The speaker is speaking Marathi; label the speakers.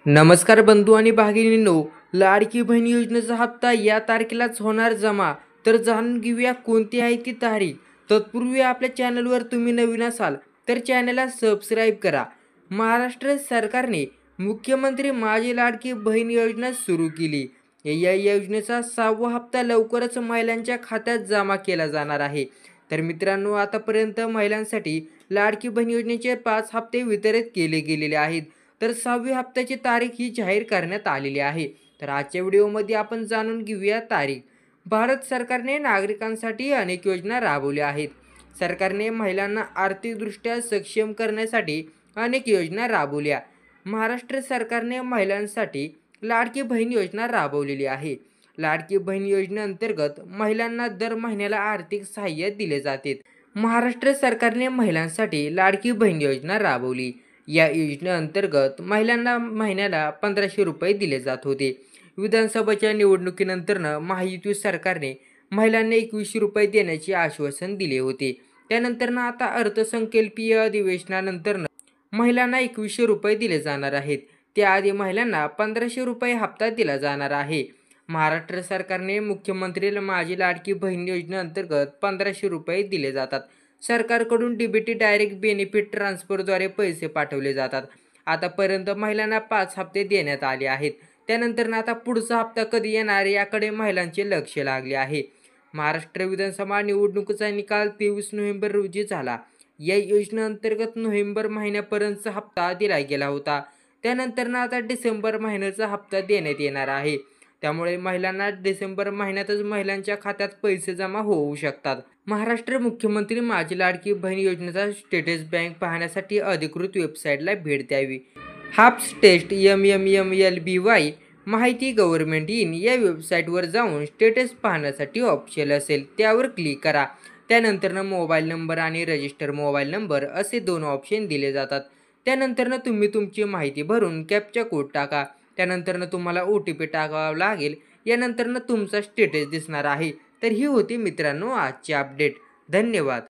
Speaker 1: नमस्कार बंधू आणि भगिनींनो, लाडकी बहीण योजनेचा हप्ता या तारखेलाच होणार जमा. तर जाणून घेऊया कोणती आहे ती तारीख. तत्पूर्वी आपल्या चॅनलवर तुम्ही नवीन असाल तर चॅनलला सबस्क्राईब करा. महाराष्ट्र सरकारने मुख्यमंत्री माझी लाडकी बहीण योजना सुरू केली. या योजनेचा 6वा हप्ता लवकरच महिलांच्या खात्यात जमा केला जाणार आहे. तर मित्रांनो, आतापर्यंत महिलांसाठी लाडकी बहीण योजनेचे 5 हप्ते वितरित केले गेलेले आहेत. तर 6व्या हप्त्याची तारीख ही जाहीर करण्यात आलेली आहे. तर आजच्या व्हिडिओमध्ये आपण जाणून घेऊया तारीख. भारत सरकारने नागरिकांसाठी अनेक योजना राबवल्या आहेत. सरकारने महिलांना आर्थिकदृष्ट्या सक्षम करण्यासाठी अनेक योजना राबवल्या. महाराष्ट्र सरकारने महिलांसाठी लाडकी बहीण योजना राबवलेली आहे. लाडकी बहीण योजनेअंतर्गत महिलांना दर महिन्याला आर्थिक सहाय्य दिले जाते. महाराष्ट्र सरकारने महिलांसाठी लाडकी बहीण योजना राबवली. या योजनेअंतर्गत महिलांना महिन्याला 1500 रुपये दिले जात होते. विधानसभेच्या निवडणुकीनंतरनं महायुती सरकारने महिलांना 2100 रुपये देण्याचे आश्वासन दिले होते. त्यानंतरनं आता अर्थसंकल्पीय अधिवेशनानंतरनं महिलांना 2100 रुपये दिले जाणार आहेत. त्याआधी महिलांना 1500 रुपये हप्ता दिला जाणार आहे. महाराष्ट्र सरकारने मुख्यमंत्री माझी लाडकी बहीण योजनेअंतर्गत 1500 रुपये दिले जातात. सरकारकडून डीबीटी डायरेक्ट बेनिफिट ट्रान्सफरद्वारे पैसे पाठवले जातात. आतापर्यंत महिलांना 5 हप्ते देण्यात आले आहेत. त्यानंतर आता पुढचा हप्ता कधी येणार याकडे महिलांचे लक्ष लागले आहे. महाराष्ट्र विधानसभा निवडणुकीचा निकाल 23 नोव्हेंबर रोजी झाला. या योजनेअंतर्गत नोव्हेंबर महिन्यापर्यंतचा हप्ता दिला गेला होता. त्यानंतर आता डिसेंबर महिन्याचा हप्ता देण्यात येणार आहे. त्यामुळे महिलांना डिसेंबर महिन्यातच महिलांच्या खात्यात पैसे जमा होऊ शकतात. महाराष्ट्र मुख्यमंत्री माझी लाडकी बहीण योजनेचा स्टेटस बँक पाहण्यासाठी अधिकृत वेबसाईटला भेट द्यावी. हाप्स टेस्ट MMMLBY माहिती गव्हर्नमेंट इन या वेबसाईटवर जाऊन स्टेटस पाहण्यासाठी ऑप्शन असेल त्यावर क्लिक करा. त्यानंतर मोबाईल नंबर आणि रजिस्टर मोबाईल नंबर असे 2 ऑप्शन दिले जातात. त्यानंतर तुम्ही तुमची माहिती भरून कॅप्चा कोड टाका. त्यानंतर तुम्हाला OTP टाकावा लागेल. यानंतर तुमचा स्टेटस दिसणार आहे. तर ही होती मित्रांनो आजची अपडेट. धन्यवाद.